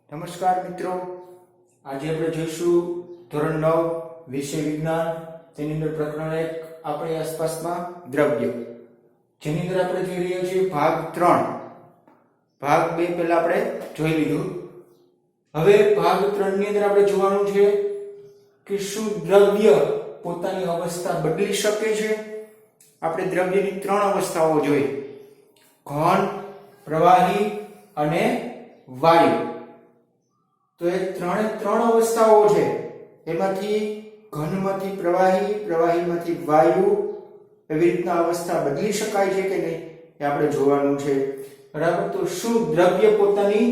નમસ્કાર મિત્રો, આજે આપણે જોઈશું ધોરણ 9 વિષય વિજ્ઞાન, તેની અંદર પ્રકરણ 1 આપણી આસપાસમાં દ્રવ્ય, જેની અંદર આપણે જોઈ રહ્યા છીએ ભાગ 3. ભાગ 2 પહેલા આપણે જોઈ લીધું. હવે ભાગ 3 ની અંદર આપણે જોવાનું છે કે શું દ્રવ્ય પોતાની અવસ્થા બદલી શકે છે. આપણે દ્રવ્યની 3 અવસ્થાઓ જોઈ: ઘન, પ્રવાહી અને વાયુ. તો એ ત્રણ અવસ્થાઓ છે. એમાંથી ઘનમાંથી પ્રવાહી, પ્રવાહીમાંથી વાયુ, એવી રીતના અવસ્થા બદલી શકાય છે કે નહીં એ આપણે જોવાનું છે. બરાબર. તો શું દ્રવ્ય પોતાની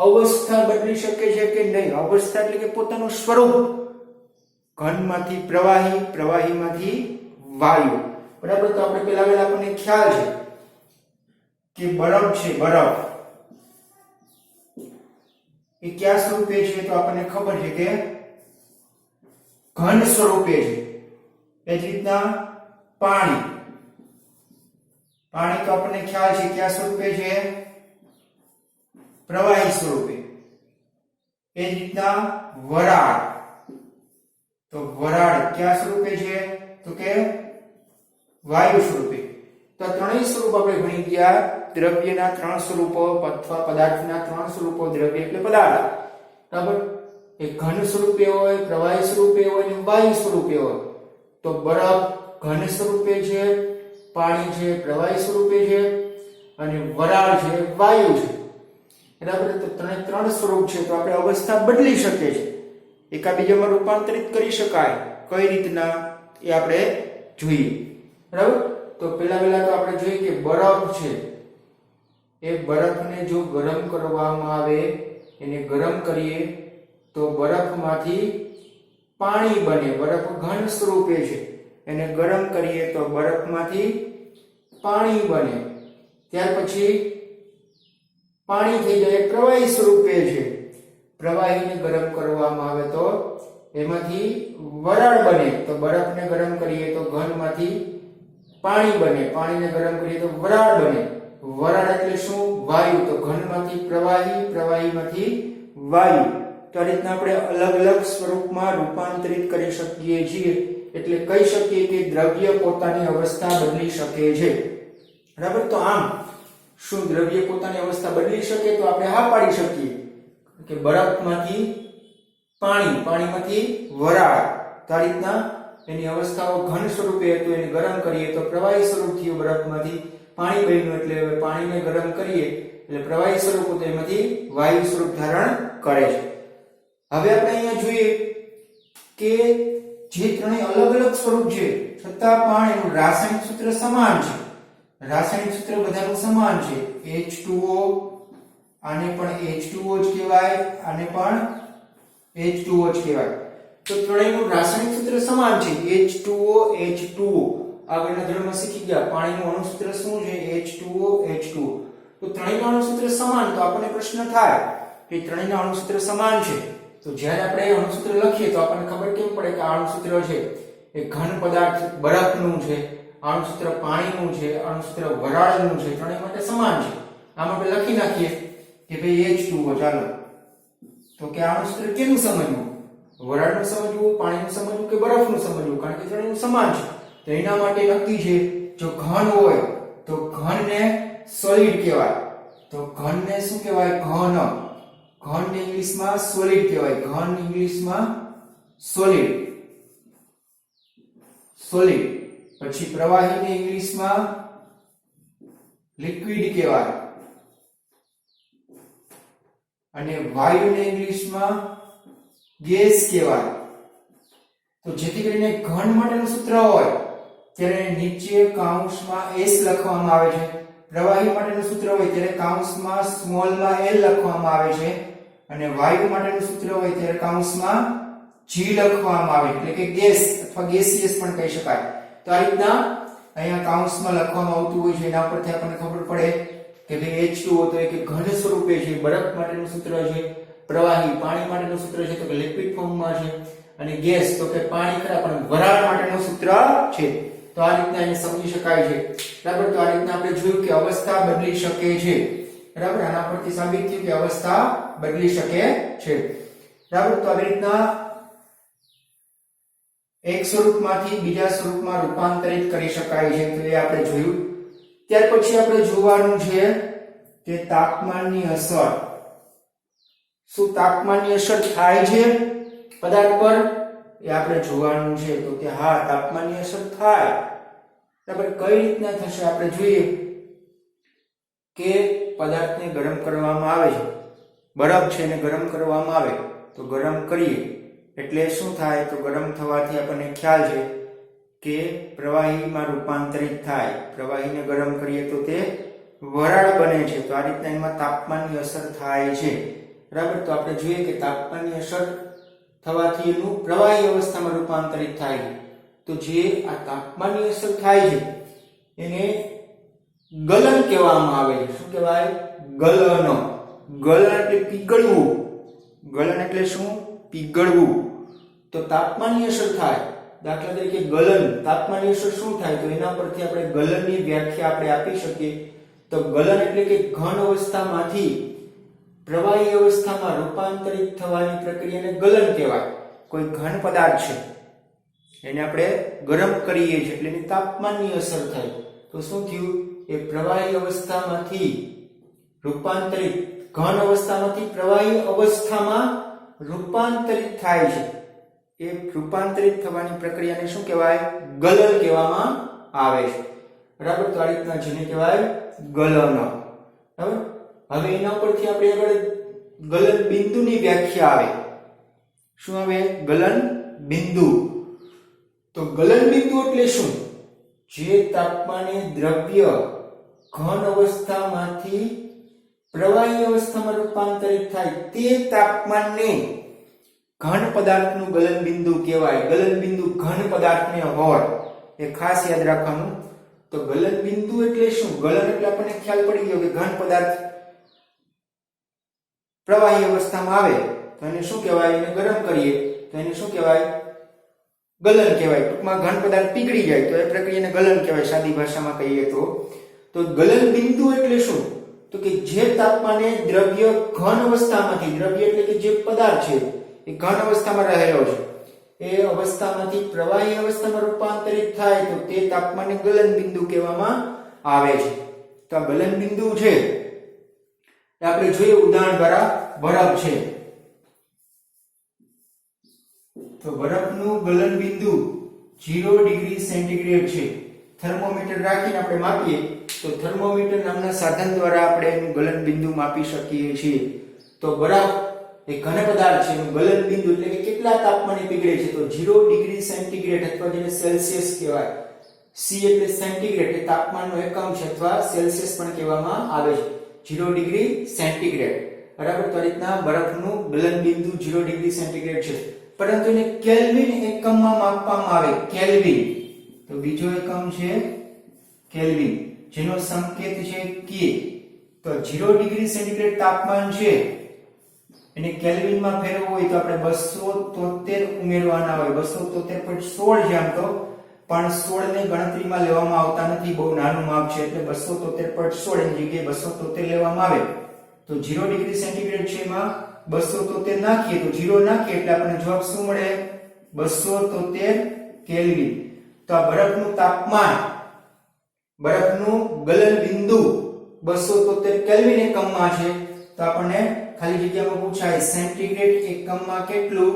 અવસ્થા બદલી શકે છે કે નહીં? અવસ્થા એટલે કે પોતાનું સ્વરૂપ. ઘનમાંથી પ્રવાહી, પ્રવાહીમાંથી વાયુ. બરાબર. તો આપણે પહેલા આપણને ખ્યાલ છે કે બરફ છે, બરફ એ કયા સ્વરૂપે છે? તો આપણને ખબર છે કે ઘન સ્વરૂપે છે. એ જ રીતના પાણી, પાણી તો આપણને ખ્યાલ છે કયા સ્વરૂપે છે? પ્રવાહી સ્વરૂપે. એ જ રીતના વરાળ, તો વરાળ કયા સ્વરૂપે છે? તો કે વાયુ સ્વરૂપે. તો ત્રણેય સ્વરૂપ આપણે ભણી ગયા. દ્રવ્યના 3 સ્વરૂપો અથવા પદાર્થના 3 સ્વરૂપો. દ્રવ્ય એટલે પદાર્થ. બરાબર. એ ઘન સ્વરૂપે હોય, પ્રવાહી સ્વરૂપે હોય અને વાયુ સ્વરૂપે હોય. તો બરફ ઘન સ્વરૂપે છે, પાણી છે પ્રવાહી સ્વરૂપે છે અને વરાળ છે વાયુ છે. બરાબર. તો ત્રણ સ્વરૂપ છે. તો આપણે અવસ્થા બદલી શકીએ છીએ, એકાબીજામાં રૂપાંતરિત કરી શકાય. કઈ રીતના એ આપણે જોઈએ. બરાબર. તો પહેલા તો આપણે જોઈએ કે બરફ છે, એ બરફને જો ગરમ કરવામાં આવે, એને ગરમ કરીએ તો બરફમાંથી પાણી બને. બરફ ઘન સ્વરૂપે છે, એને ગરમ કરીએ તો બરફમાંથી પાણી બને. ત્યાર પછી પાણી થઈ જાય પ્રવાહી સ્વરૂપે છે. પ્રવાહીને ગરમ કરવામાં આવે તો એમાંથી વરાળ બને. તો બરફને ગરમ કરીએ તો ઘનમાંથી પાણી બને, પાણીને ગરમ કરીએ તો વરાળ બને. વરાળ એટલે શું? વાયુ. તો ઘનમાંથી પ્રવાહી, પ્રવાહીમાંથી વાયુ. તો આ રીતના આપણે અલગ અલગ સ્વરૂપમાં રૂપાંતરિત કરી શકીએ છીએ. એટલે કહી શકીએ કે દ્રવ્ય પોતાની અવસ્થા બદલી શકે છે. બરાબર. તો આમ શું દ્રવ્ય પોતાની અવસ્થા બદલી શકે? તો આપણે હા પાડી શકીએ કે બરફમાંથી પાણી, પાણીમાંથી વરાળ. તો આ રીતના એની અવસ્થાઓ ઘન સ્વરૂપે હતું, એને ગરમ કરીએ તો પ્રવાહી સ્વરૂપ થયું. બરફમાંથી પાણી બન્યું, એટલે પાણીને ગરમ કરીએ એટલે પ્રવાહી સ્વરૂપ હતું, એમાંથી વાયુ સ્વરૂપ ધારણ કરે છે. હવે આપણે અહીંયા જોઈએ કે જે ત્રણેય અલગ અલગ સ્વરૂપ છે છતાં પણ એનું રાસાયણિક સૂત્ર સમાન છે. રાસાયણિક સૂત્ર બધાનું સમાન છે. H2O, આને પણ H2O જ કહેવાય, આને પણ H2O જ કહેવાય. તો ત્રણેયનું રાસાયણિક સૂત્ર સમાન છે. H2O, H2O. આગળના ધોરણમાં શીખી ગયા પાણીનું અણુસૂત્ર શું છે? H2O, H2O. તો ત્રણેયનું અણુસૂત્ર સમાન. તો આપણને પ્રશ્ન થાય કે ત્રણેયના અણુસૂત્ર સમાન છે, તો જ્યારે આપણે અણુસૂત્ર લખીએ તો આપણને ખબર કેમ પડે કે આ અણુસૂત્ર છે એ ઘન પદાર્થ બરફનું છે, અણુસૂત્ર પાણીનું છે, અણુસૂત્ર વરાળનું છે. ત્રણેય માટે સમાન છે. આમ આપણે લખી નાખીએ કે ભાઈ H2O. ચાલો, તો કે આ અણુસૂત્ર કેનું સમજવું? વરાળનું સમજવું, પાણીનું સમજવું કે બરફનું સમજવું? કારણ કે ત્રણેયનું સમાન છે. તો એના માટે નક્કી છે, જો ઘન હોય તો ઘનને સોલિડ કહેવાય. તો ઘનને શું કહેવાય? ઘન. ઘનને ઇંગ્લિશમાં સોલિડ કહેવાય. ઘન ઇંગ્લિશમાં સોલિડ, સોલિડ. પછી પ્રવાહીને ઇંગ્લિશમાં લિક્વિડ કહેવાય અને વાયુને ઇંગ્લિશમાં ગેસ કહેવાય. તો જેથી કરીને ઘન માટેનું સૂત્ર હોય ત્યારે નીચે કૌંસમાં s લખવામાં આવે છે. પ્રવાહી માટેનું સૂત્ર હોય ત્યારે કૌંસમાં સ્મોલમાં l લખવામાં આવે છે અને વાયુ માટેનું સૂત્ર હોય ત્યારે કૌંસમાં g લખવામાં આવે, એટલે કે ગેસ અથવા ગેસિયસ પણ કહી શકાય. તો આ રીતના અહીંયા કૌંસમાં લખવામાં આવતું હોય છે. એના પરથી આપણને ખબર પડે કે ભાઈ H2O તો એક ઘન સ્વરૂપે છે. બરફ માટેનું સૂત્ર છે. પ્રવાહી પાણી માટેનું સૂત્ર છે તો કે લિક્વિડ ફોર્મમાં છે. અને ગેસ તો કે પાણી ખરા પણ વરાળ માટેનું સૂત્ર છે. તો આ રીતના એને સમજી શકાય છે. બરાબર. તો આ રીતના આપણે જોયું કે અવસ્થા બદલી શકે છે. બરાબર. આના પરથી સાબિત થયું કે અવસ્થા બદલી શકે છે. બરાબર, તો આવી રીતના એક સ્વરૂપમાંથી બીજા સ્વરૂપમાં રૂપાંતરિત કરી શકાય છે, તો એ આપણે જોયું. ત્યાર પછી આપણે જોવાનું છે કે તાપમાનની અસર. શું તાપમાનની અસર થાય છે પદાર્થ પર, એ આપણે જોવાનું છે. તો કે હા, તાપમાનની અસર થાય. બરાબર, કઈ રીતના થશે આપણે જોઈએ કે પદાર્થને ગરમ કરવામાં આવે છે, બરફ છે એને ગરમ કરવામાં આવે તો ગરમ કરીએ એટલે શું થાય, તો ગરમ થવાથી આપણને ખ્યાલ છે કે પ્રવાહીમાં રૂપાંતરિત થાય. પ્રવાહીને ગરમ કરીએ તો તે વરાળ બને છે. તો આ રીતના એમાં તાપમાનની અસર થાય છે. બરાબર, તો આપણે જોઈએ કે તાપમાનની અસર થવાથી એનું પ્રવાહી અવસ્થામાં રૂપાંતરિત થાય છે. તો જે આ તાપમાનની અસર થાય છે એને ગલન કહેવામાં આવે છે. શું કહેવાય? ગલન. ગલન એટલે પીગળવું. ગલન એટલે શું? પીગળવું. તો તાપમાનની અસર થાય, દાખલા તરીકે ગલન, તાપમાનની અસર શું થાય, તો એના પરથી આપણે ગલનની વ્યાખ્યા આપણે આપી શકીએ. તો ગલન એટલે કે ઘન અવસ્થામાંથી પ્રવાહી અવસ્થામાં રૂપાંતરિત થવાની પ્રક્રિયાને ગલન કહેવાય. કોઈ ઘન પદાર્થ છે એને આપણે ગરમ કરીએ છીએ એટલે એની તાપમાનની અસર થાય. તો શું થયું? એ પ્રવાહી અવસ્થામાંથી રૂપાંતરિત, ઘન અવસ્થામાંથી પ્રવાહી અવસ્થામાં રૂપાંતરિત થાય છે. એ રૂપાંતરિત થવાની પ્રક્રિયાને શું કહેવાય? ગલન કહેવામાં આવે છે. બરાબર, તો આ રીતના જેને કહેવાય ગલન. બરાબર, હવે એના પરથી આપણે આગળ ગલન બિંદુની વ્યાખ્યા આવે. શું આવે? ગલન બિંદુ. તો ગલન બિંદુ એટલે શું? જે તાપમાને દ્રવ્ય ઘન અવસ્થામાંથી પ્રવાહી અવસ્થામાં રૂપાંતરિત થાય તે તાપમાનને ઘન પદાર્થનું ગલન બિંદુ કહેવાય. ગલન બિંદુ ઘન પદાર્થને હોય, એ ખાસ યાદ રાખવાનું. તો ગલન બિંદુ એટલે શું? ગલન એટલે આપણને ખ્યાલ પડી ગયો કે ઘન પદાર્થ પ્રવાહી અવસ્થામાં આવે તો એને શું કહેવાય? એને ગરમ કરીએ તો એને શું કહેવાય? ગલન કહેવાય. ટૂંકમાં ઘન પદાર્થ પીગળી જાય તો એ પ્રક્રિયાને ગલન કહેવાય, સાદી ભાષામાં કહીએ તો. તો ગલન બિંદુ એટલે શું? તો કે જે તાપમાને દ્રવ્ય ઘન અવસ્થામાંથી, દ્રવ્ય એટલે કે જે પદાર્થ છે એ ઘન અવસ્થામાં રહેલો છે, એ અવસ્થામાંથી પ્રવાહી અવસ્થામાં રૂપાંતરિત થાય તો તે તાપમાનને ગલન બિંદુ કહેવામાં આવે છે. તો આ ગલન બિંદુ છે એ આપણે જોઈએ ઉદાહરણ દ્વારા. બરફ છે તો બરફનું ગલન બિંદુ 0 ડિગ્રી સેન્ટીગ્રેડ છે. થર્મોમીટર રાખીને આપણે માપીએ તો થર્મોમીટર નામના સાધન દ્વારા આપણે એનું ગલન બિંદુ માપી શકીએ છીએ. તો બરફ એ ઘન પદાર્થ છે, એનું ગલન બિંદુ એટલે કે કેટલા તાપમાને પીગળે છે, તો 0 ડિગ્રી સેન્ટીગ્રેડ અથવા જેને સેલ્સિયસ કહેવાય. સી એટલે સેન્ટીગ્રેડ, એ તાપમાનનો એકમ છે અથવા સેલ્સિયસ પણ કહેવામાં આવે છે. 0 ડિગ્રી સેન્ટીગ્રેડ. બરાબર, તો આ રીતના બરફનું ગલન બિંદુ 0 ડિગ્રી સેન્ટીગ્રેડ છે. પરંતુ એને કેલ્વિન એકમમાં માપવામાં આવે. કેલ્વિન, તો બીજો એકમ છે કેલ્વિન, જેનો સંકેત છે કે. તો 0 ડિગ્રી સેન્ટીગ્રેડ તાપમાન છે એને કેલ્વિનમાં ફેરવવું હોય તો આપણે 273 ઉમેરવાના હોય. 273.16 છે આમ તો, પણ 16 ને ગણતરીમાં લેવામાં આવતા નથી, બહુ નાનું માપ છે એટલે 273.16 ની જગ્યાએ 273 લેવામાં આવે. તો 0 ડિગ્રી સેન્ટીગ્રેડ છે એમાં 273 નાખીએ તો 0 નાખીએ એટલે આપણને જવાબ શું મળે? 273 કેલ્વિન. તો આ બરફનું તાપમાન, બરફનું ગલન બિંદુ 273 કેલ્વિન એકમમાં છે. તો આપણને ખાલી જગ્યામાં પૂછાય સેન્ટીગ્રેડ એકમમાં કેટલું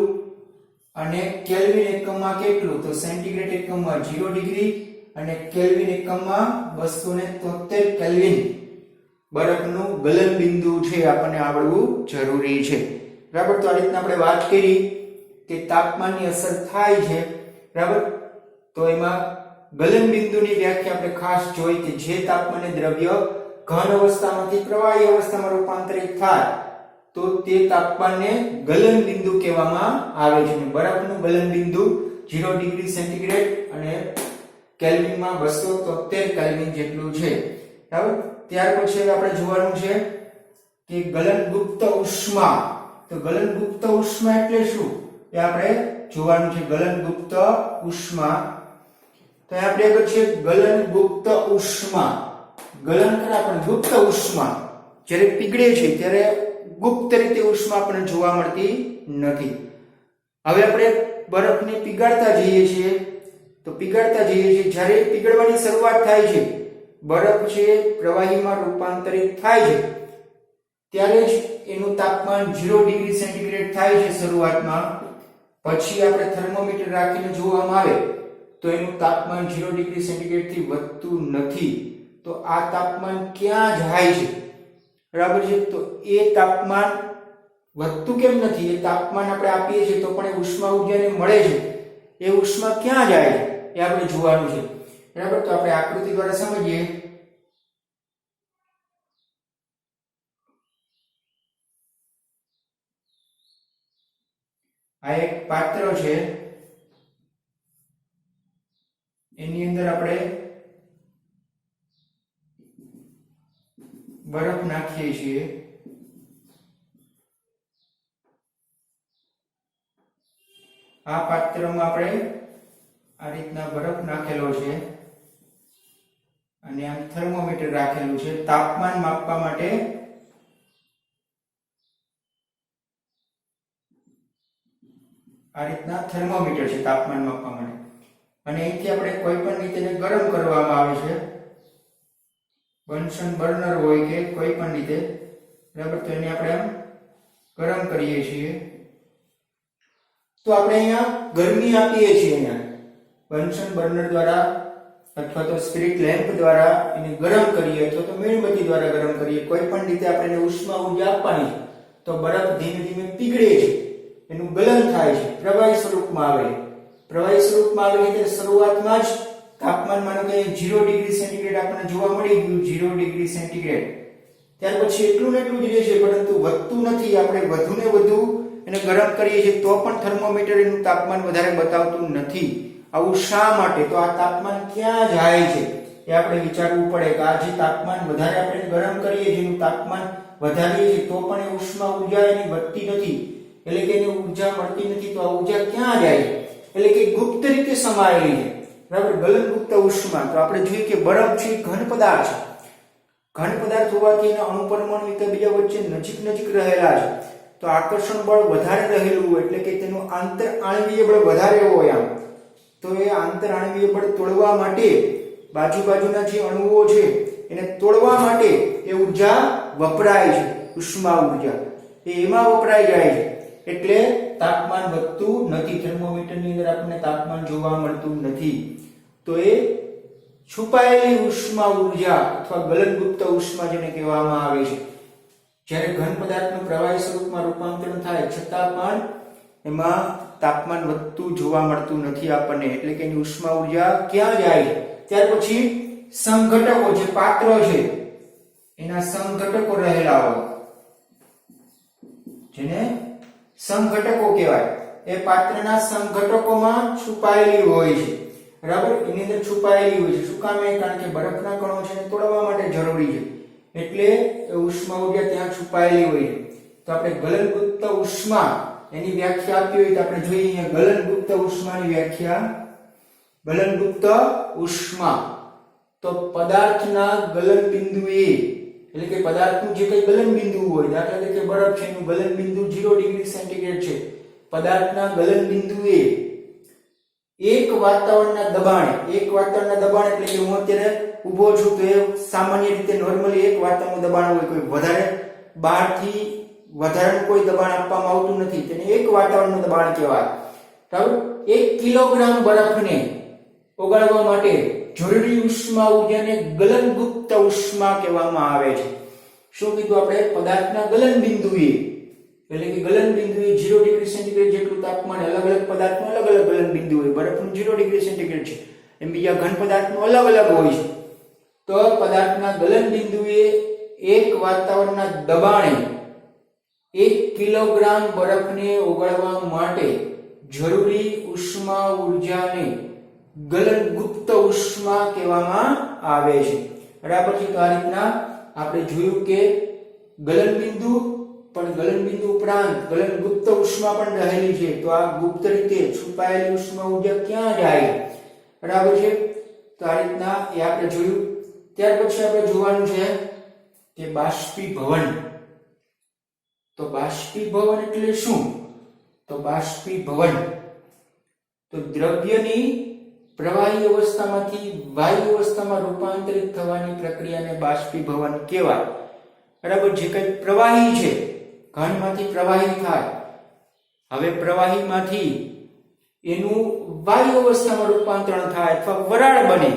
અને કેલ્વિન એકમમાં કેટલું. તો સેન્ટીગ્રેડ એકમમાં 0 ડિગ્રી અને કેલ્વિન એકમમાં 273 કેલ્વિન બરફનું ગલન બિંદુ છે, આપણને આવડવું જરૂરી છે. બરાબર, તો આ રીતના આપણે વાત કરી કે તાપમાનની અસર થાય છે. બરાબર, તો એમાં ગલન બિંદુની વ્યાખ્યા આપણે ખાસ જોઈ કે જે તાપમાને દ્રવ્ય ઘન અવસ્થામાંથી પ્રવાહી અવસ્થામાં રૂપાંતરિત થાય તો તે તાપમાનને ગલન બિંદુ કહેવામાં આવે છે. બરફનું ગલન બિંદુ 0 ડિગ્રી સેન્ટીગ્રેડ અને કેલ્વિનમાં 273 કેલ્વિન જેટલું છે. બરાબર, ત્યાર પછી આપણે જોવાનું છે કે ગલનગુપ્ત ઉષ્મા. તો ગલનગુપ્ત ઉષ્મા એટલે શું એ આપણે જોવાનું છે. ગલનગુપ્ત ઉષ્મા, તો આપણે આગળ છે ગલનગુપ્ત ઉષ્મા. ગલન કરા પણ ગુપ્ત ઉષ્મા, જ્યારે પીગળે છે ત્યારે ગુપ્ત રીતે ઉષ્મા આપણને જોવા મળતી નથી. હવે આપણે બરફને પીગાળતા જઈએ છીએ જ્યારે પીગળવાની શરૂઆત થાય છે, બરફ છે પ્રવાહીમાં રૂપાંતરિત થાય છે, ત્યારે જ એનું તાપમાન 0 ડિગ્રી સેન્ટીગ્રેડ થાય છે શરૂઆતમાં. પછી આપણે થર્મોમીટર રાખીને જોવામાં આવે તો એનું તાપમાન 0 ડિગ્રી સેન્ટીગ્રેડ થી વધતું નથી. તો આ તાપમાન ક્યાં જાય છે? બરાબર છે. તો એ તાપમાન વધતું કેમ નથી? એ તાપમાન આપણે આપીએ છીએ તો પણ એ ઉષ્મા ઊર્જાને મળે છે. એ ઉષ્મા ક્યાં જાય છે એ આપણે જોવાનું છે. બરાબર. તો આપણે આકૃતિ દ્વારા સમજીએ. આ એક પાત્ર છે, એની અંદર આપણે બરફ નાખીએ છીએ. આ પાત્રમાં આપણે આ રીતના બરફ નાખેલો છે અને આ થર્મોમીટર રાખેલું છે તાપમાન માપવા માટે. આ રીતના થર્મોમીટર છે તાપમાન માપવા માટે. અને અહીંથી આપણે કોઈ પણ રીતે ગરમ કરવામાં આવે છે, બન્સન બર્નર હોય કે કોઈ પણ રીતે. બરાબર. તો એને આપણે આમ ગરમ કરીએ છીએ. તો આપણે અહીંયા ગરમી આપીએ છીએ. અહીંયા બન્સન બર્નર દ્વારા અથવા તો સ્પિરિટ લેમ્પ દ્વારા એને ગરમ કરીએ અથવા તો મીણબત્તી દ્વારા ગરમ કરીએ, કોઈ પણ રીતે આપણે એને ઉષ્મા ઊર્જા આપવાની છે. તો બરફ ધીમે ધીમે પીગળે છે, એનું ગલન થાય છે, પ્રવાહી સ્વરૂપમાં આવે. પ્રવાહી સ્વરૂપમાં આવે એટલે શરૂઆતમાં જ તાપમાન માનો કે 0 ડિગ્રી સેન્ટીગ્રેડ આપણને જોવા મળી ગયું, 0 ડિગ્રી સેન્ટીગ્રેડ. ત્યાર પછી એટલું ને એટલું જ રહે છે, પરંતુ વધતું નથી. આપણે વધુ ને વધુ એને ગરમ કરીએ છીએ તો પણ થર્મોમીટર એનું તાપમાન વધારે બતાવતું નથી. આવું શા માટે? તો આ તાપમાન ક્યાં જાય છે એ આપણે વિચારવું પડે કે આ જે તાપમાન વધારે આપણે ગરમ કરીએ છીએ, એનું તાપમાન વધારીએ છીએ તો પણ એ ઉષ્મા ઊર્જા એની વધતી નથી, એટલે કે એને ઊર્જા મળતી નથી. તો આ ઊર્જા ક્યાં જાય છે? એટલે કે ગુપ્ત રીતે સમાયેલી છે. બરાબર. ગલનગુપ્ત ઉષ્મા. તો આપણે જોઈએ કે બરફ છે ઘન પદાર્થ છે. ઘન પદાર્થ હોવાથી એના અણુ પરમાણુ એકબીજા વચ્ચે નજીક રહેલા છે. તો આકર્ષણ બળ વધારે રહેલું હોય એટલે કે તેનું આંતર આણ્વીય બળ વધારે હોય. આમ તો એ આંતર આણ્વીય બળ તોડવા માટે બાજુના જે અણુઓ છે એને તોડવા માટે એ ઊર્જા વપરાય છે. ઉષ્મા ઊર્જા એમાં વપરાઈ જાય છે, એટલે તાપમાન વધતું નથી. થર્મોમીટરની અંદર આપણને તાપમાન જોવા મળતું નથી. તો એ છુપાયેલી ઉષ્મા ઊર્જા અથવા ગલનગુપ્ત ઉષ્મા જેને કહેવામાં આવે છે. જ્યારે ઘન પદાર્થનું પ્રવાહી સ્વરૂપમાં રૂપાંતરણ થાય છતાં પણ એમાં તાપમાન વધતું જોવા મળતું નથી આપણને, એટલે કે એની ઉષ્મા ઊર્જા ક્યાં જાય? ત્યાર પછી સંઘટકો, જે પાત્ર છે એના સંઘટકો રહેલા હોય, જેને સંઘટકો કહેવાય. એ પાત્રના સંઘટકોમાં છુપાયેલી હોય છે. બરાબર. એની અંદર છુપાયેલી હોય છે. શું કામ? કારણ કે બરફના કણો છે એને તોડવા માટે જરૂરી છે, એટલે ઉષ્મા ઊર્જા ત્યાં છુપાયેલી હોય છે. તો આપણે ગલનગુપ્ત ઉષ્મા એની વ્યાખ્યા આપી હોય તો આપણે જોઈએ અહીંયા ગલનગુપ્ત ઉષ્માની વ્યાખ્યા. ગલનગુપ્ત ઉષ્મા તો પદાર્થના ગલન બિંદુએ, એટલે કે પદાર્થનું જે કઈ ગલન બિંદુ હોય, દાખલા તરીકે બરફ છે એનું ગલન બિંદુ 0 ડિગ્રી સેન્ટીગ્રેડ છે. પદાર્થના ગલન બિંદુએ એક વાતાવરણના દબાણે એટલે કે હું અત્યારે ઊભો છું તો એ સામાન્ય રીતે નોર્મલી એક વાતાવરણનું દબાણ હોય, કોઈ વધારે બહારથી વધારાનું કોઈ દબાણ આપવામાં આવતું નથી, તેને એક વાતાવરણનું દબાણ કહેવાય. બરાબર. 1 કિલોગ્રામ બરફને ઓગાળવા માટે જરૂરી ઉષ્મા ઊર્જાને ગલનગુપ્ત ઉષ્મા કહેવામાં આવે છે. શું કીધું આપણે? પદાર્થના ગલન બિંદુએ, એટલે કે ગલન બિંદુએ 0 ડિગ્રી સેન્ટીગ્રેડ જેટલું તાપમાન, અલગ અલગ પદાર્થનું અલગ અલગ ગલન બિંદુ હોય. બરફનું 0 ડિગ્રી સેન્ટીગ્રેડ છે, એમ બીજા ઘન પદાર્થનું અલગ અલગ હોય છે. તો પદાર્થના ગલન બિંદુએ એક વાતાવરણના દબાણે 1 કિલોગ્રામ બરફને ઓગાળવા માટે જરૂરી ઉષ્મા ઊર્જાને ગલનગુપ્ત ઉષ્મા કહેવામાં આવે છે. બરાબર છે. તો આ રીતના આપણે જોયું કે ગલનબિંદુ ઉપરાંત ગલનગુપ્ત ઉષ્મા પણ રહેલી છે. તો આ ગુપ્ત રીતે છુપાયેલી ઉષ્મા ઊર્જા ક્યાં જાય? બરાબર છે. તો આ રીતના એ આપણે જોયું. ત્યાર પછી આપણે જોવાનું છે કે બાષ્પીભવન. તો બાષ્પીભવન એટલે શું? તો બાષ્પીભવન તો દ્રવ્યની પ્રવાહી અવસ્થામાંથી વાયુ અવસ્થામાં રૂપાંતરિત થવાની પ્રક્રિયાને બાષ્પીભવન કહેવાય. બરાબર, જે કંઈ પ્રવાહી છે, ઘનમાંથી પ્રવાહી થાય, હવે પ્રવાહીમાંથી એનું વાયુ અવસ્થામાં રૂપાંતરણ થાય અથવા વરાળ બને,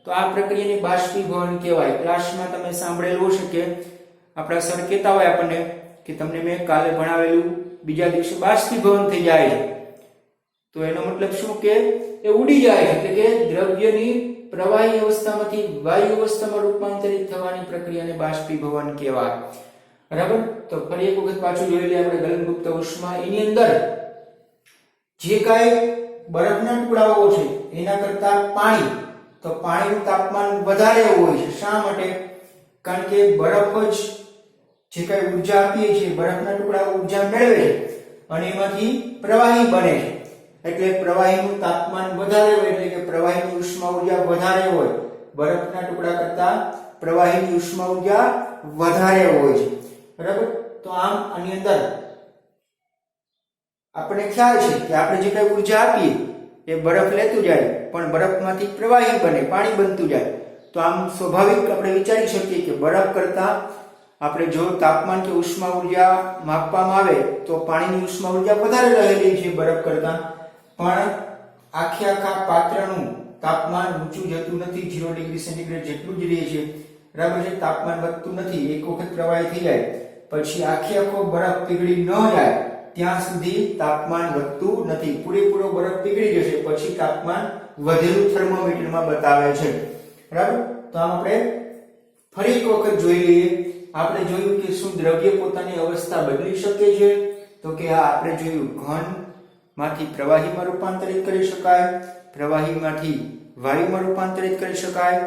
તો આ પ્રક્રિયાને બાષ્પીભવન કહેવાય. ક્લાસમાં તમે સાંભળેલું હશે કે આપણા સર કહેતા હોય આપણને કે તમને મેં કાલે ભણાવેલું, બીજા દિવસે બાષ્પીભવન થઈ જાય છે. તો એનો મતલબ શું કે એ ઉડી જાય, એટલે કે દ્રવ્યની પ્રવાહી અવસ્થામાંથી વાયુ અવસ્થામાં રૂપાંતરિત થવાની પ્રક્રિયાને બાષ્પીભવન કહેવાય. બરાબર, તો ફરી એક વખત પાછું જોઈ લઈએ આપણે ગલનગુપ્ત ઉષ્મા. એની અંદર જે કાંઈ બરફના ટુકડાઓ છે એના કરતા પાણી, તો પાણીનું તાપમાન વધારે હોય છે. શા માટે? કારણ કે બરફ જ જે કાંઈ ઉર્જા આપીએ છીએ, બરફના ટુકડાઓ ઉર્જા મેળવે છે અને એમાંથી પ્રવાહી બને છે. એટલે પ્રવાહીનું તાપમાન વધારે હોય, એટલે કે પ્રવાહીની ઉષ્મા ઉર્જા વધારે હોય. બરફના ટુકડા કરતા પ્રવાહીની ઉષ્મા ઉર્જા વધારે હોય છે. બરાબર, તો આમ આની અંદર આપણને ખ્યાલ છે કે આપણે જે કઈ ઉર્જા આપીએ એ બરફ લેતું જાય, પણ બરફમાંથી પ્રવાહી બને, પાણી બનતું જાય. તો આમ સ્વાભાવિક આપણે વિચારી શકીએ કે બરફ કરતા આપણે જો તાપમાન કે ઉષ્મા ઉર્જા માપવામાં આવે તો પાણીની ઉષ્મા ઉર્જા વધારે રહેલી છે બરફ કરતા, પણ આખા પાત્રનું તાપમાન ઊંચું જતું નથી. 0 ડિગ્રી સેન્ટીગ્રેડ જેટલું જ રહે છે. બરાબર છે, તાપમાન વધતું નથી. એક વખત પ્રવાહી થઈ જાય પછી આખો બરફ પીગળી ન જાય ત્યાં સુધી તાપમાન વધતું નથી. પૂરેપૂરો બરફ પીગળી જશે પછી તાપમાન વધેલું થર્મોમીટરમાં બતાવે છે. બરાબર, તો આમ આપણે ફરી એક વખત જોઈ લઈએ. આપણે જોયું કે શું દ્રવ્ય પોતાની અવસ્થા બદલી શકે છે? તો કે હા, આપણે જોયું ઘન માંથી પ્રવાહીમાં રૂપાંતરિત કરી શકાય, પ્રવાહીમાંથી વાયુમાં રૂપાંતરિત કરી શકાય.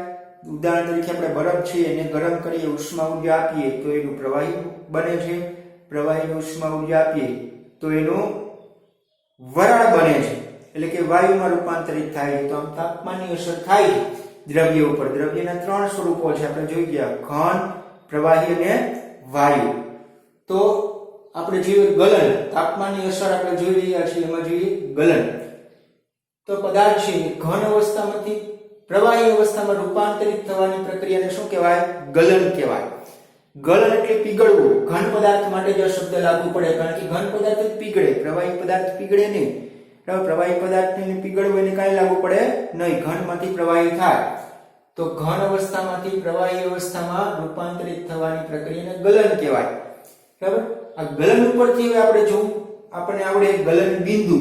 ઉદાહરણ તરીકે આપણે બરફ છે એને ગરમ કરીએ, ઉષ્મા ઉર્જા આપીએ તો એનું પ્રવાહી બને છે. પ્રવાહીને ઉષ્મા ઉર્જા આપીએ તો એનું વરાળ બને છે, એટલે કે વાયુમાં રૂપાંતરિત થાય છે. તો આમ તાપમાનની અસર થાય દ્રવ્ય ઉપર. દ્રવ્યના 3 સ્વરૂપો છે આપણે જોઈ ગયા, ઘન, પ્રવાહી અને વાયુ. તો આપણે જોઈએ ગલન, તાપમાનની અસર આપણે જોઈ રહ્યા છીએ. એમાં જોઈએ ગલન. તો પદાર્થ છે ઘન અવસ્થામાંથી પ્રવાહી અવસ્થામાં રૂપાંતરિત થવાની પ્રક્રિયાને શું કહેવાય? ગલન કહેવાય. ગલન એટલે પીગળવું. ઘન પદાર્થ માટે જ આ શબ્દ લાગુ પડે, કારણ કે ઘન પદાર્થ જ પીગળે, પ્રવાહી પદાર્થ પીગળે નહીં. પ્રવાહી પદાર્થને પીગળવું એને કાંઈ લાગુ પડે નહીં. ઘનમાંથી પ્રવાહી થાય તો ઘન અવસ્થામાંથી પ્રવાહી અવસ્થામાં રૂપાંતરિત થવાની પ્રક્રિયાને ગલન કહેવાય. બરાબર, આ ગલન ઉપરથી હવે આપણે જોવું, આપણને આવડે ગલન બિંદુ.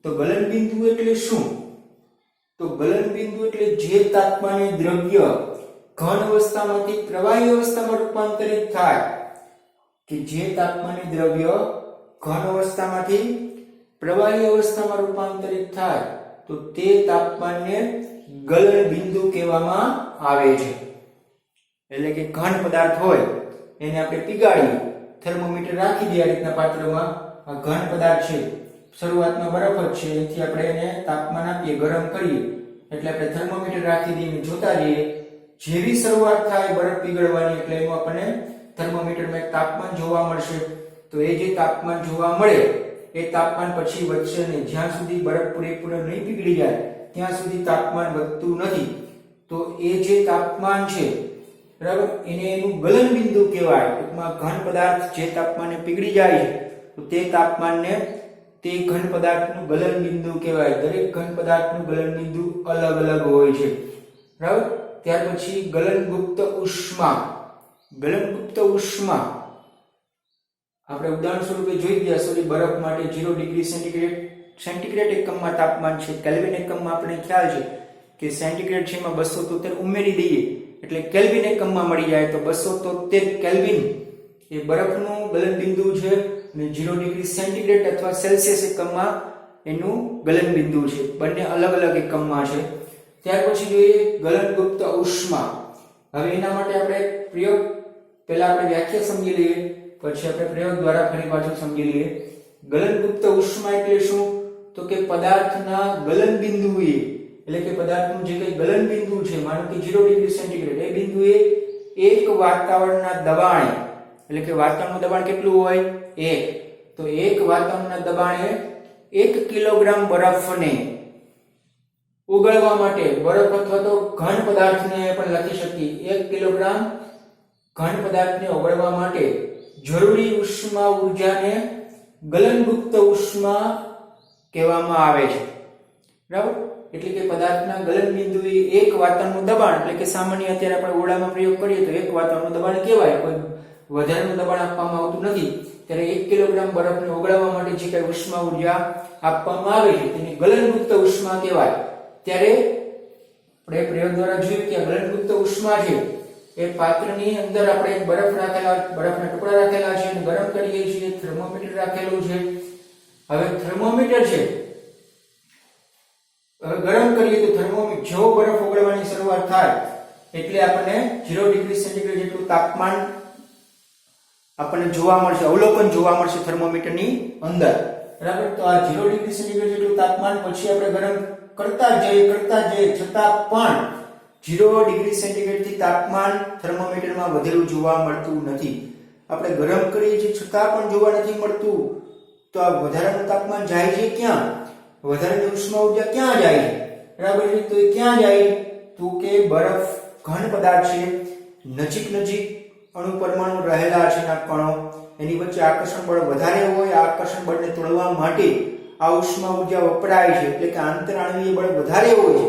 તો ગલન બિંદુ એટલે શું? તો ગલન બિંદુ એટલે જે તાપમાને દ્રવ્ય ઘન અવસ્થામાંથી પ્રવાહી અવસ્થામાં રૂપાંતરિત થાય, કે જે તાપમાને દ્રવ્ય ઘન અવસ્થામાંથી પ્રવાહી અવસ્થામાં રૂપાંતરિત થાય તો તે તાપમાનને ગલન બિંદુ કહેવામાં આવે છે. એટલે કે ઘન પદાર્થ હોય એને આપણે પીગાડીએ, થર્મોમીટર રાખી દઈએ આ રીતના પાત્રમાં. આ ઘન પદાર્થ છે, શરૂઆતમાં બરફ જ છે, એથી આપણે એને તાપમાન આપીએ, ગરમ કરીએ, એટલે આપણે થર્મોમીટર રાખી દઈએ, જોતા જઈએ. જેવી શરૂઆત થાય બરફ પીગળવાની એટલે એનું આપણને થર્મોમીટરમાં એક તાપમાન જોવા મળશે. તો એ જે તાપમાન જોવા મળે એ તાપમાન પછી વધશે નહીં. જ્યાં સુધી બરફ પૂરેપૂરો નહીં પીગળી જાય ત્યાં સુધી તાપમાન વધતું નથી. તો એ જે તાપમાન છે, બરાબર, એને એનું ગલન બિંદુ કહેવાય. ટૂંકમાં ઘન પદાર્થ જે તાપમાને પીગળી જાય છે તો તે તાપમાનને તે ઘન પદાર્થનું ગલન બિંદુ કહેવાય. દરેક ઘન પદાર્થનું ગલન બિંદુ અલગ અલગ હોય છે. બરાબર, ત્યાર પછી ગલનગુપ્ત ઉષ્મા. ગલનગુપ્ત ઉષ્મા આપણે ઉદાહરણ સ્વરૂપે જોઈ ગયા. સોરી, બરફ માટે 0 ડિગ્રી સેન્ટીગ્રેડ એકમમાં તાપમાન છે. કેલ્વિન એકમમાં આપણે ખ્યાલ છે કે સેન્ટીગ્રેડ છે એમાં 273 ઉમેરી દઈએ એટલે કેલ્વિન એકમમાં મળી જાય. તો 273 કેલ્વિન એ બરફનું ગલન બિંદુ છે અને 0 ડિગ્રી સેન્ટીગ્રેડ અથવા સેલ્સિયસ એકમમાં એનું ગલન બિંદુ છે. બંને અલગ અલગ એકમમાં છે. ત્યાર પછી જોઈએ ગલનગુપ્ત ઉષ્મા. હવે એના માટે આપણે પ્રયોગ, પહેલા આપણે વ્યાખ્યા સમજી લઈએ, પછી આપણે પ્રયોગ દ્વારા ફરી પાછું સમજી લઈએ. ગલનગુપ્ત ઉષ્મા એટલે શું? તો કે પદાર્થના ગલન બિંદુએ, એટલે કે પદાર્થનું જે કંઈ ગલન બિંદુ છે, માનો કે 0 ડિગ્રી સેન્ટીગ્રેડ, એ બિંદુએ એક વાતાવરણના દબાણે એટલે કે વાતાવરણનું દબાણ કેટલું હોય 1. તો 1 વાતાવરણના દબાણે 1 કિલોગ્રામ બરફને ઓગળવા માટે બરફ અથવા તો ઘન પદાર્થને પણ લખી શકીએ 1 કિલોગ્રામ ઘન પદાર્થને ઓગળવા માટે જરૂરી ઉષ્મા ઊર્જાને ગલનગુપ્ત ઉષ્મા કહેવામાં આવે છે. બરાબર? એટલે કે પદાર્થના ગલન બિંદુએ 1 વાતાવરણનું દબાણ એટલે કે સામાન્ય અત્યારે આપણે ઓરડામાં પ્રયોગ કરીએ તો 1 વાતાવરણનું દબાણ કહેવાય, કોઈ વધારાનું દબાણ આપવામાં આવતું નથી. ત્યારે 1 કિલોગ્રામ બરફને ઓગળવા માટે જે કઈ ઉષ્મા ઊર્જા આપવામાં આવે છે તેને ગલનગુપ્ત ઉષ્મા કહેવાય. ત્યારે આપણે પ્રયોગ દ્વારા જોયું કે ગલનગુપ્ત ઉષ્મા છે એ પાત્રની અંદર આપણે બરફના ટુકડા રાખેલા છે અને ગરમ કરીએ છીએ, થર્મોમીટર રાખેલું છે. હવે થર્મોમીટર છે હવે ગરમ કરીએ તો થર્મોમીટર જેવો બરફ ઓગળવાની શરૂઆત થાય એટલે આપણને 0 ડિગ્રી સેન્ટીગ્રેડ જેટલું તાપમાન આપણને જોવા મળશે, અવલોકન જોવા મળશે થર્મોમીટરની અંદર. બરાબર? તો આ 0 ડિગ્રી સેન્ટીગ્રેડ જેટલું તાપમાન પછી આપણે ગરમ કરતા જઈએ છતાં પણ 0 ડિગ્રી સેન્ટીગ્રેડ થી તાપમાન થર્મોમીટરમાં વધેલું જોવા મળતું નથી. આપણે ગરમ કરીએ છીએ છતાં પણ જોવા નથી મળતું. તો આ વધારાનું તાપમાન જાય છે ક્યાં? વધારાની ઉષ્મા ઊર્જા ક્યાં જાય છે? બરાબર છે? તો એ ક્યાં જાય? તો કે બરફ ઘન પદાર્થ છે, નજીક અણુ પરમાણુ રહેલા છે ના કણો, એની વચ્ચે આકર્ષણ બળ વધારે હોય. આ આકર્ષણ બળને તોડવા માટે આ ઉષ્મા ઊર્જા વપરાય છે, એટલે કે આંતરાણવીય બળ વધારે હોય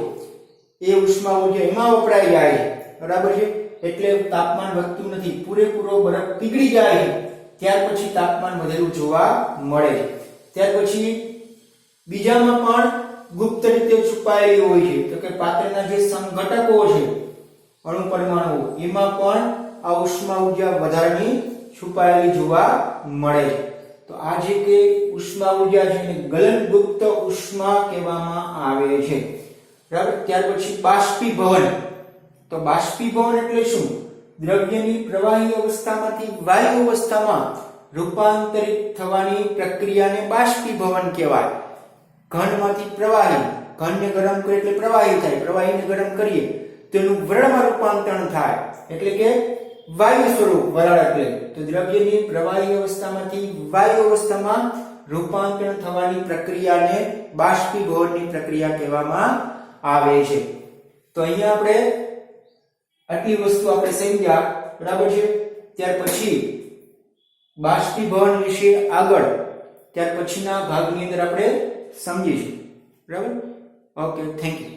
છે એ ઉષ્મા ઊર્જા એમાં વપરાઈ જાય છે. બરાબર છે? એટલે તાપમાન વધતું નથી, પૂરેપૂરો બરફ પીગળી જાય છે ત્યાર પછી તાપમાન વધેલું જોવા મળે છે. ત્યાર પછી બીજામાં પણ ગુપ્ત રીતે છુપાયેલી હોય છે, તો કે પાત્રના જે સંઘટકો છે અણુ પરમાણુઓ એમાં પણ આ ઉષ્મા ઊર્જા વધારાની છુપાયેલી જોવા મળે છે. તો આ જે કે ઉષ્મા ઊર્જા છે એને ગલનગુપ્ત ઉષ્મા કહેવામાં આવે છે. બરાબર? ત્યાર પછી બાષ્પીભવન. તો બાષ્પીભવન એટલે શું? દ્રવ્યની પ્રવાહી અવસ્થામાંથી વાયુ અવસ્થામાં રૂપાંતરિત થવાની પ્રક્રિયાને બાષ્પીભવન કહેવાય. ઘનમાંથી પ્રવાહી, ઘનને ગરમ કરીએ એટલે પ્રવાહી થાય, પ્રવાહીને ગરમ કરીએ તેનું વરાળમાં રૂપાંતરણ થાય એટલે કે વાયુ સ્વરૂપ વરાળ. એટલે તો દ્રવ્યની પ્રવાહી અવસ્થામાંથી વાયુ અવસ્થામાં રૂપાંતરણ થવાની પ્રક્રિયાને બાષ્પીભવનની પ્રક્રિયા કહેવામાં આવે છે. તો અહીંયા આપણે આટલી વસ્તુ આપણે સમજ્યા. બરાબર છે? ત્યાર પછી બાષ્પીભવન વિશે આગળ ત્યાર પછીના ભાગની અંદર આપણે સમજીશું. બરાબર? Okay, thank you.